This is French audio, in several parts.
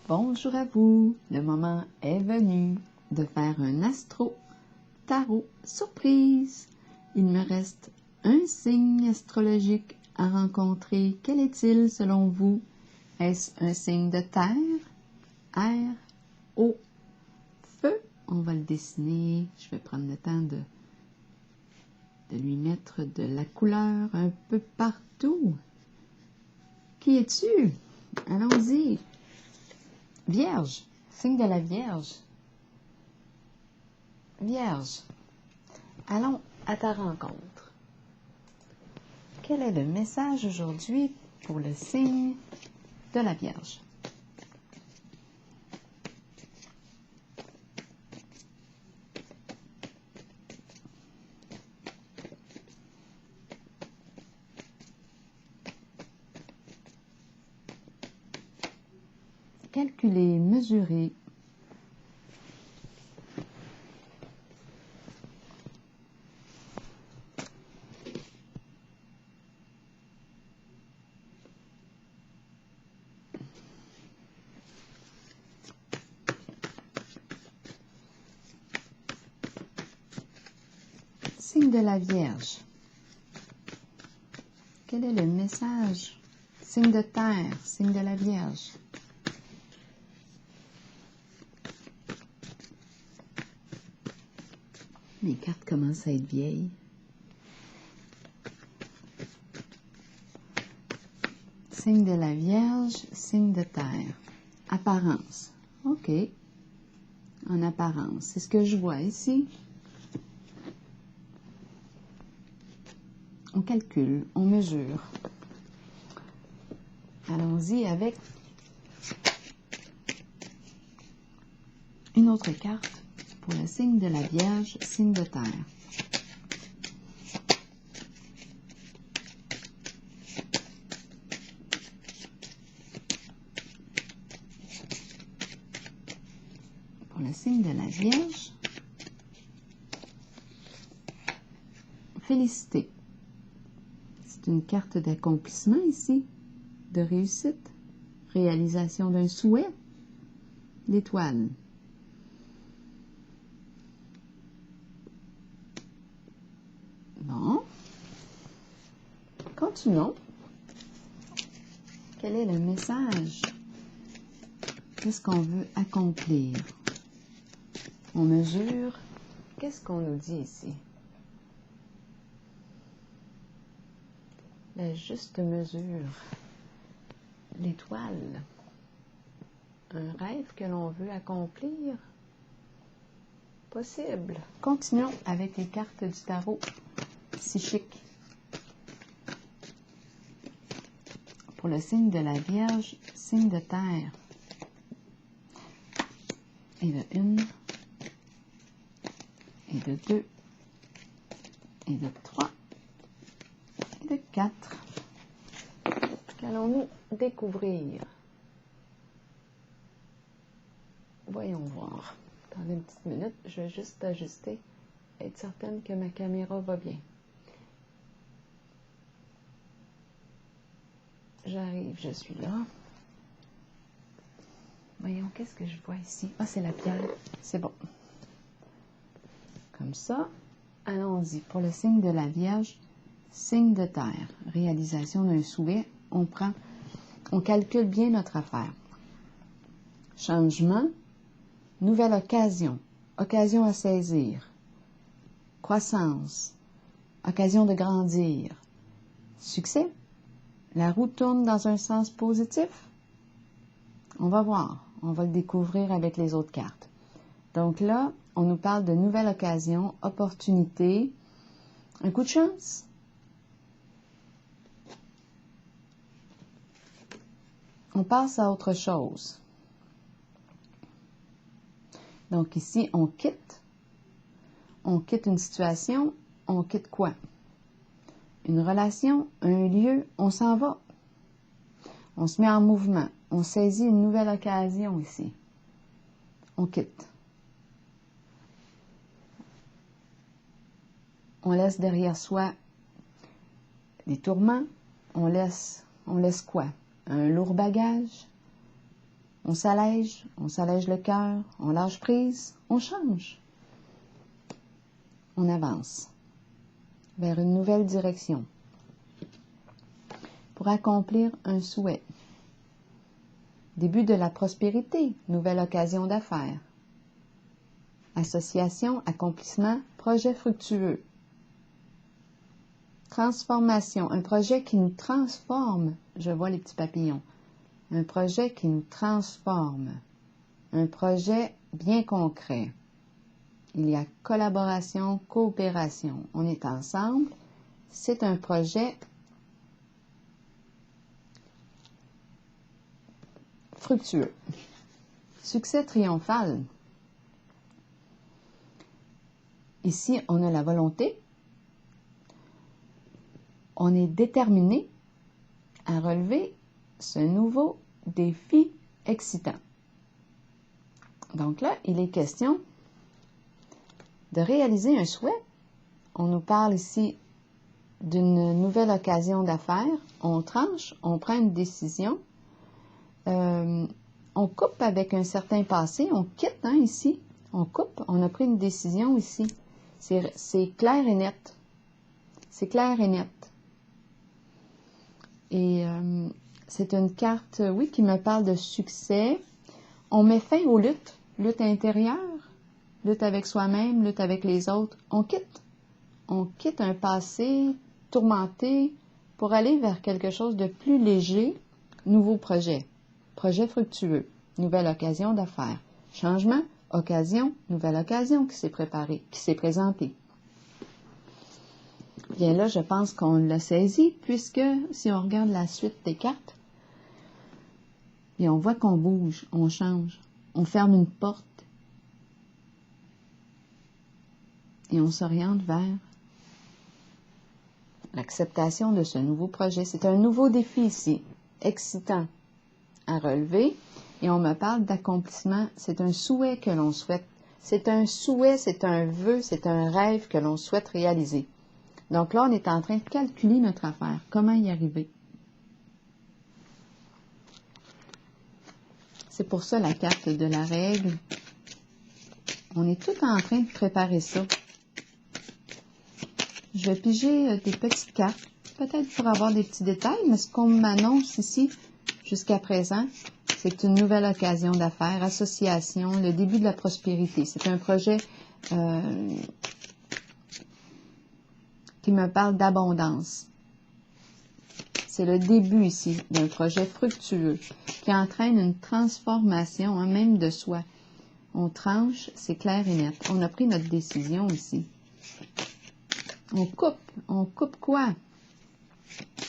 Bonjour à vous, le moment est venu de faire un astro-tarot surprise. Il me reste un signe astrologique à rencontrer. Quel est-il selon vous? Est-ce un signe de terre, air, eau, feu? On va le dessiner. Je vais prendre le temps de lui mettre de la couleur un peu partout. Qui es-tu? Allons-y. Vierge, signe de la Vierge. Vierge, allons à ta rencontre. Quel est le message aujourd'hui pour le signe de la Vierge? Calculer, mesurer. Signe de la Vierge. Quel est le message? Signe de terre, signe de la Vierge. Mes cartes commencent à être vieilles. Signe de la Vierge, signe de terre. Apparence. OK. En apparence. C'est ce que je vois ici. On calcule, on mesure. Allons-y avec une autre carte pour le signe de la Vierge, signe de terre. Pour le signe de la Vierge, félicité. C'est une carte d'accomplissement ici, de réussite, réalisation d'un souhait, l'étoile. Bon, continuons. Quel est le message? Qu'est-ce qu'on veut accomplir? On mesure. Qu'est-ce qu'on nous dit ici? La juste mesure. L'étoile. Un rêve que l'on veut accomplir? Possible. Continuons avec les cartes du tarot psychique. Pour le signe de la Vierge, signe de terre. Et de 1, et de 2, et de 3, et de 4. Qu'allons-nous découvrir? Voyons voir. Attendez une petite minute, je vais juste ajuster, être certaine que ma caméra va bien. J'arrive, je suis là. Voyons, qu'est-ce que je vois ici? Ah, c'est la pierre. C'est bon. Comme ça. Allons-y. Pour le signe de la Vierge, signe de terre. Réalisation d'un souhait. On calcule bien notre affaire. Changement. Nouvelle occasion. Occasion à saisir. Croissance. Occasion de grandir. Succès. La roue tourne dans un sens positif. On va voir. On va le découvrir avec les autres cartes. Donc là, on nous parle de nouvelles occasions, opportunités, un coup de chance. On passe à autre chose. Donc ici, on quitte une situation, on quitte quoi? Une relation, un lieu, on s'en va. On se met en mouvement. On saisit une nouvelle occasion ici. On quitte. On laisse derrière soi des tourments. On laisse quoi? Un lourd bagage? On s'allège le cœur, on lâche prise, on change. On avance vers une nouvelle direction pour accomplir un souhait. Début de la prospérité, nouvelle occasion d'affaires. Association, accomplissement, projet fructueux. Transformation, un projet qui nous transforme. Je vois les petits papillons. Un projet qui nous transforme. Un projet bien concret. Il y a collaboration, coopération. On est ensemble. C'est un projet fructueux. Succès triomphal. Ici, on a la volonté. On est déterminé à relever ce nouveau défi excitant. Donc là, il est question de réaliser un souhait. On nous parle ici d'une nouvelle occasion d'affaires. On tranche, on prend une décision. On coupe avec un certain passé. On quitte ici. On coupe. On a pris une décision ici. C'est clair et net. C'est clair et net. Et c'est une carte, oui, qui me parle de succès. On met fin aux luttes. Lutte intérieure, lutte avec soi-même, lutte avec les autres. On quitte. On quitte un passé tourmenté pour aller vers quelque chose de plus léger. Nouveau projet. Projet fructueux. Nouvelle occasion d'affaires. Changement, occasion, nouvelle occasion qui s'est préparée, qui s'est présentée. Bien là, je pense qu'on l'a saisi, puisque si on regarde la suite des cartes, bien on voit qu'on bouge, on change, on ferme une porte et on s'oriente vers l'acceptation de ce nouveau projet. C'est un nouveau défi ici, excitant à relever, et on me parle d'accomplissement. C'est un souhait que l'on souhaite. C'est un souhait, c'est un vœu, c'est un rêve que l'on souhaite réaliser. Donc là, on est en train de calculer notre affaire. Comment y arriver? C'est pour ça la carte de la règle. On est tout en train de préparer ça. Je vais piger des petites cartes, peut-être pour avoir des petits détails, mais ce qu'on m'annonce ici, jusqu'à présent, c'est une nouvelle occasion d'affaires, association, le début de la prospérité. C'est un projet qui me parle d'abondance. C'est le début ici d'un projet fructueux qui entraîne une transformation même de soi. On tranche, c'est clair et net. On a pris notre décision ici. On coupe quoi?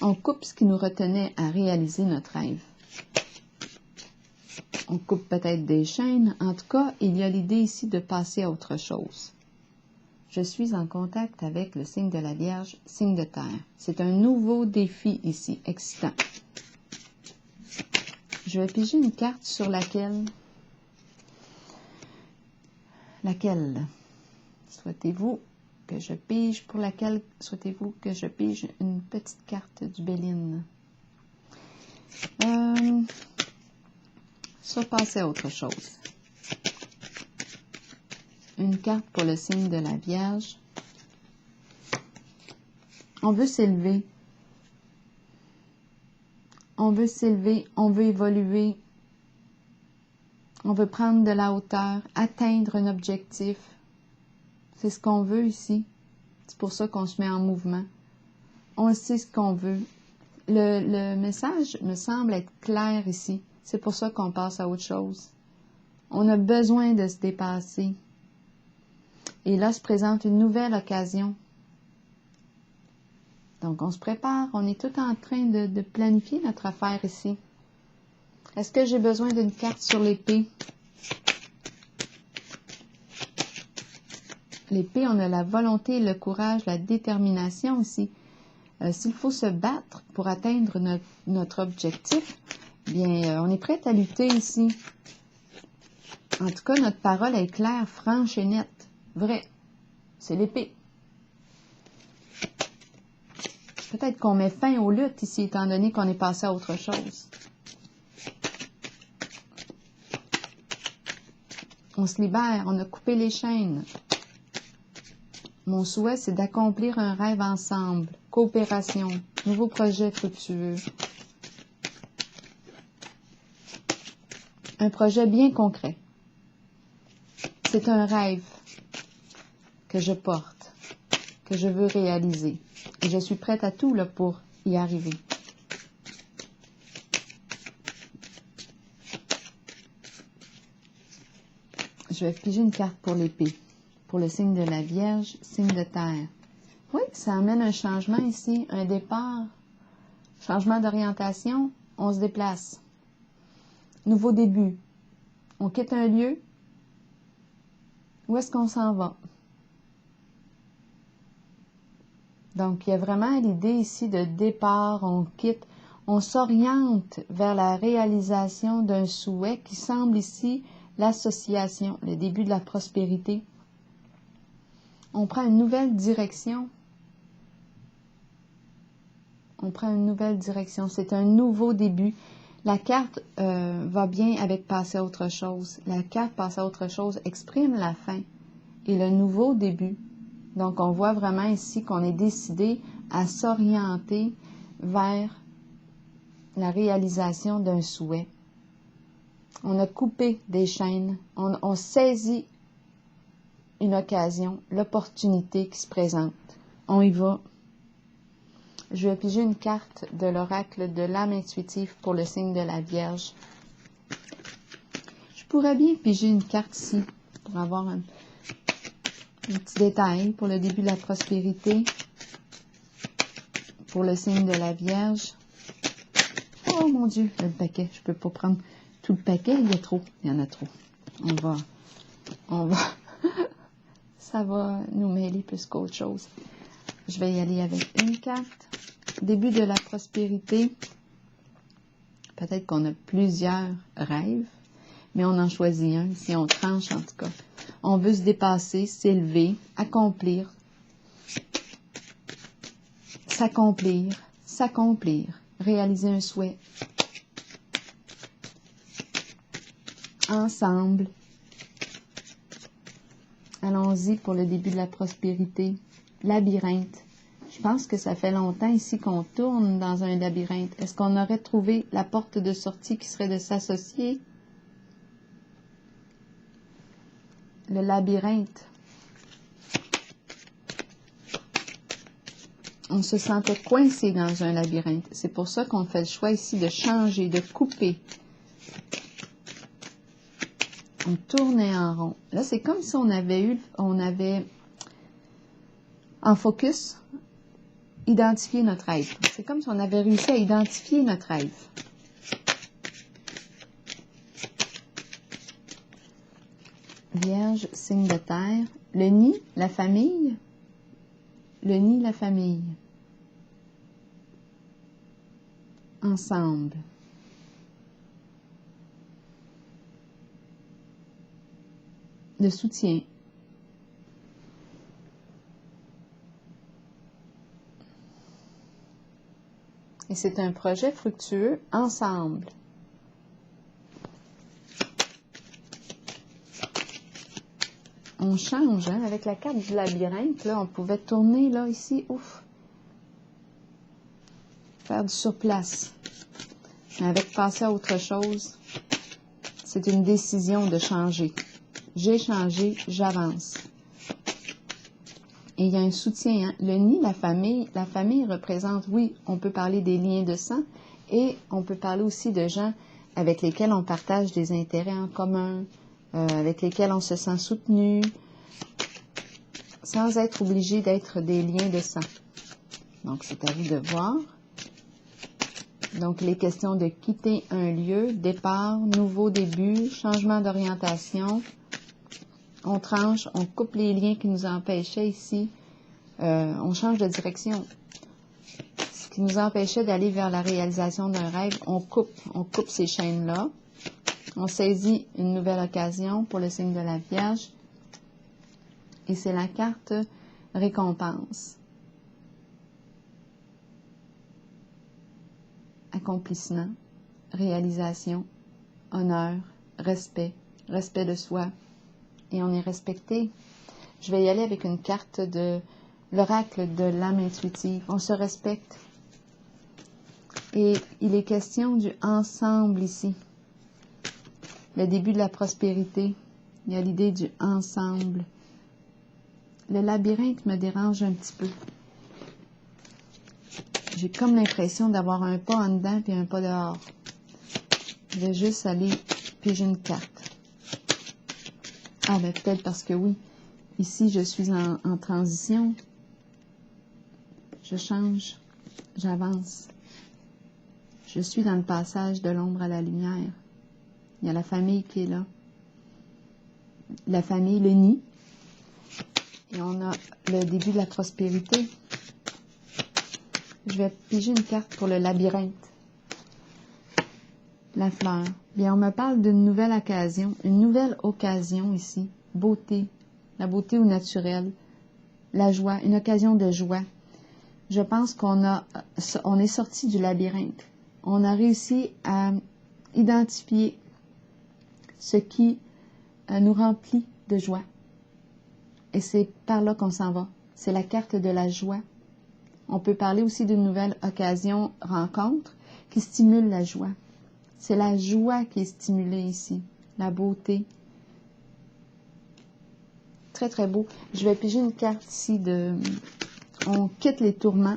On coupe ce qui nous retenait à réaliser notre rêve. On coupe peut-être des chaînes. En tout cas, il y a l'idée ici de passer à autre chose. Je suis en contact avec le signe de la Vierge, signe de terre. C'est un nouveau défi ici, excitant. Je vais piger une carte sur laquelle souhaitez-vous que je pige, pour laquelle souhaitez-vous que je pige une petite carte du Béline. Ça, passer à autre chose. Une carte pour le signe de la Vierge. On veut s'élever. On veut s'élever, on veut évoluer. On veut prendre de la hauteur, atteindre un objectif. C'est ce qu'on veut ici. C'est pour ça qu'on se met en mouvement. On sait ce qu'on veut. Le message me semble être clair ici. C'est pour ça qu'on passe à autre chose. On a besoin de se dépasser. Et là se présente une nouvelle occasion. Donc, on se prépare. On est tout en train de planifier notre affaire ici. Est-ce que j'ai besoin d'une carte sur l'épée? L'épée, on a la volonté, le courage, la détermination aussi. S'il faut se battre pour atteindre notre objectif, bien, on est prêt à lutter ici. En tout cas, notre parole est claire, franche et nette. Vrai. C'est l'épée. Peut-être qu'on met fin aux luttes ici, étant donné qu'on est passé à autre chose. On se libère, on a coupé les chaînes. Mon souhait, c'est d'accomplir un rêve ensemble, coopération, nouveau projet fructueux. Un projet bien concret. C'est un rêve que je porte, que je veux réaliser. Et je suis prête à tout là, pour y arriver. Je vais piger une carte pour l'épée, pour le signe de la Vierge, signe de terre. Oui, ça amène un changement ici, un départ, changement d'orientation, on se déplace. Nouveau début, on quitte un lieu, où est-ce qu'on s'en va? Donc, il y a vraiment l'idée ici de départ, on quitte, on s'oriente vers la réalisation d'un souhait qui semble ici l'association, le début de la prospérité. On prend une nouvelle direction. On prend une nouvelle direction. C'est un nouveau début. La carte va bien avec passer à autre chose. La carte passer à autre chose exprime la fin et le nouveau début. Donc, on voit vraiment ici qu'on est décidé à s'orienter vers la réalisation d'un souhait. On a coupé des chaînes, on saisit une occasion, l'opportunité qui se présente. On y va. Je vais piger une carte de l'oracle de l'âme intuitive pour le signe de la Vierge. Je pourrais bien piger une carte ici pour avoir un petit détail pour le début de la prospérité, pour le signe de la Vierge. Oh mon Dieu, le paquet, je peux pas prendre tout le paquet, il y en a trop. On va, ça va nous mêler plus qu'autre chose. Je vais y aller avec une carte. Début de la prospérité. Peut-être qu'on a plusieurs rêves, mais on en choisit un. Si on tranche, en tout cas. On veut se dépasser, s'élever, accomplir, s'accomplir, réaliser un souhait. Ensemble. Allons-y pour le début de la prospérité. Labyrinthe. Je pense que ça fait longtemps ici qu'on tourne dans un labyrinthe. Est-ce qu'on aurait trouvé la porte de sortie qui serait de s'associer? Le labyrinthe. On se sentait coincé dans un labyrinthe. C'est pour ça qu'on fait le choix ici de changer, de couper. On tournait en rond. Là, c'est comme si on avait en focus identifié notre rêve. C'est comme si on avait réussi à identifier notre rêve. Vierge, signe de terre. Le nid, la famille. Le nid, la famille. Ensemble. Le soutien. Et c'est un projet fructueux ensemble. On change, hein, avec la carte du labyrinthe, là, on pouvait tourner, là, ici, ouf. Faire du surplace. Mais avec passer à autre chose, c'est une décision de changer. J'ai changé, j'avance. Et il y a un soutien. Hein? Le nid, la famille représente, oui, on peut parler des liens de sang et on peut parler aussi de gens avec lesquels on partage des intérêts en commun, avec lesquels on se sent soutenu, sans être obligé d'être des liens de sang. Donc, c'est à vous de voir. Donc, les questions de quitter un lieu, départ, nouveau début, changement d'orientation. On tranche, on coupe les liens qui nous empêchaient ici. On change de direction. Ce qui nous empêchait d'aller vers la réalisation d'un rêve, on coupe ces chaînes-là. On saisit une nouvelle occasion pour le signe de la Vierge. Et c'est la carte récompense. Accomplissement, réalisation, honneur, respect de soi, et on est respecté. Je vais y aller avec une carte de l'oracle de l'âme intuitive. On se respecte. Et il est question du ensemble ici. Le début de la prospérité. Il y a l'idée du ensemble. Le labyrinthe me dérange un petit peu. J'ai comme l'impression d'avoir un pas en dedans et un pas dehors. Je vais juste aller piger une carte. Ah, ben peut-être parce que oui, ici je suis en transition. Je change, j'avance. Je suis dans le passage de l'ombre à la lumière. Il y a la famille qui est là. La famille, le nid. Et on a le début de la prospérité. Je vais piger une carte pour le labyrinthe. La fleur. Bien, on me parle d'une nouvelle occasion ici. Beauté. La beauté au naturel. La joie, une occasion de joie. Je pense qu'on est sorti du labyrinthe. On a réussi à identifier ce qui nous remplit de joie. Et c'est par là qu'on s'en va. C'est la carte de la joie. On peut parler aussi d'une nouvelle occasion, rencontre, qui stimule la joie. C'est la joie qui est stimulée ici, la beauté. Très, très beau. Je vais piger une carte ici de... On quitte les tourments.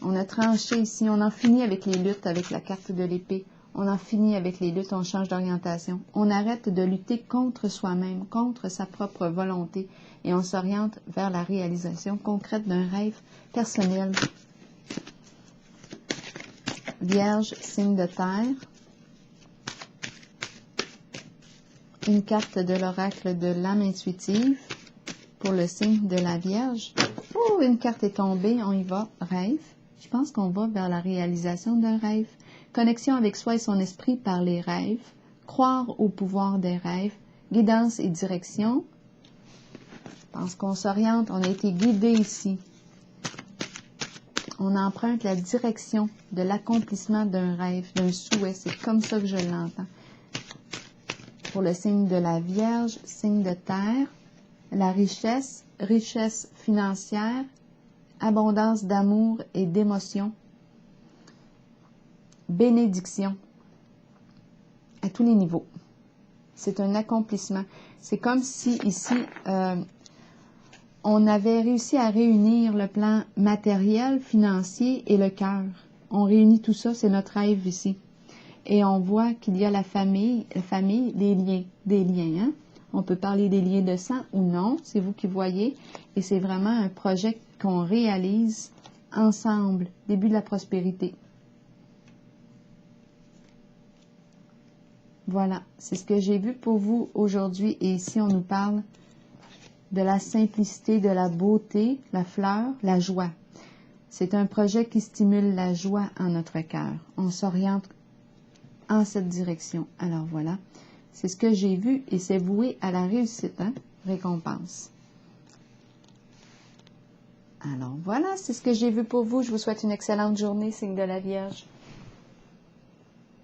On a tranché ici. On en finit avec les luttes, avec la carte de l'épée. On en finit avec les luttes. On change d'orientation. On arrête de lutter contre soi-même, contre sa propre volonté. Et on s'oriente vers la réalisation concrète d'un rêve personnel. Vierge, signe de terre. Une carte de l'oracle de l'âme intuitive pour le signe de la Vierge. Oh, une carte est tombée, on y va. Rêve. Je pense qu'on va vers la réalisation d'un rêve. Connexion avec soi et son esprit par les rêves. Croire au pouvoir des rêves. Guidance et direction. Je pense qu'on s'oriente, on a été guidé ici. On emprunte la direction de l'accomplissement d'un rêve, d'un souhait. C'est comme ça que je l'entends. Pour le signe de la Vierge, signe de terre, la richesse, richesse financière, abondance d'amour et d'émotion, bénédiction à tous les niveaux. C'est un accomplissement. C'est comme si ici, on avait réussi à réunir le plan matériel, financier et le cœur. On réunit tout ça, c'est notre rêve ici. Et on voit qu'il y a la famille, des liens. Hein? On peut parler des liens de sang ou non, c'est vous qui voyez. Et c'est vraiment un projet qu'on réalise ensemble, début de la prospérité. Voilà, c'est ce que j'ai vu pour vous aujourd'hui. Et ici, on nous parle de la simplicité, de la beauté, la fleur, la joie. C'est un projet qui stimule la joie en notre cœur. On s'oriente en cette direction. Alors voilà, c'est ce que j'ai vu et c'est voué à la réussite, hein? Récompense. Alors voilà, c'est ce que j'ai vu pour vous. Je vous souhaite une excellente journée, signe de la Vierge.